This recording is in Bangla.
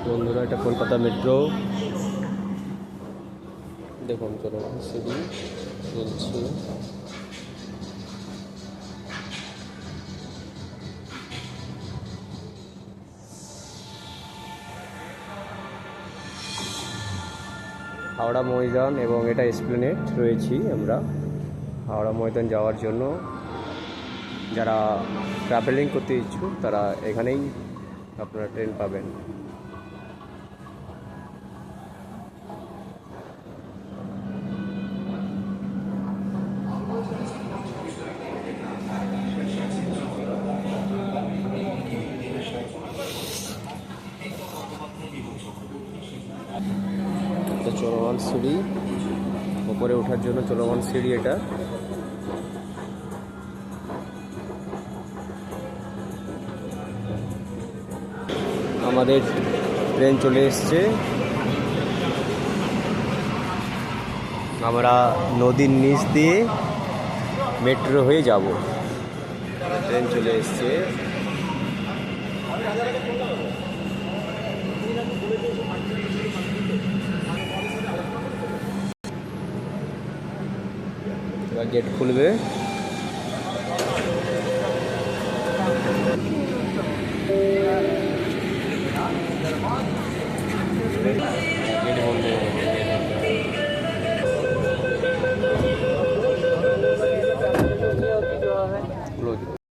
বন্ধুরা, এটা কলকাতা মেট্রো। দেখুন চলমান সিঁড়ি চলছে। হাওড়া ময়দান এবং এটা এসপ্লেনেড রয়েছি আমরা। হাওড়া ময়দান যাওয়ার জন্য যারা ট্রাভেলিং করতে ইচ্ছুক তারা এখানেই আপনারা ট্রেন পাবেন। চলমান সিঁড়ি, উপরে ওঠার জন্য চলমান সিঁড়ি এটা। আমাদের ট্রেন চলে এসছে। আমরা নদীর নিচ দিয়ে মেট্রো হয়ে যাব। ট্রেন চলে এসছে। এবার গেট খুলবে।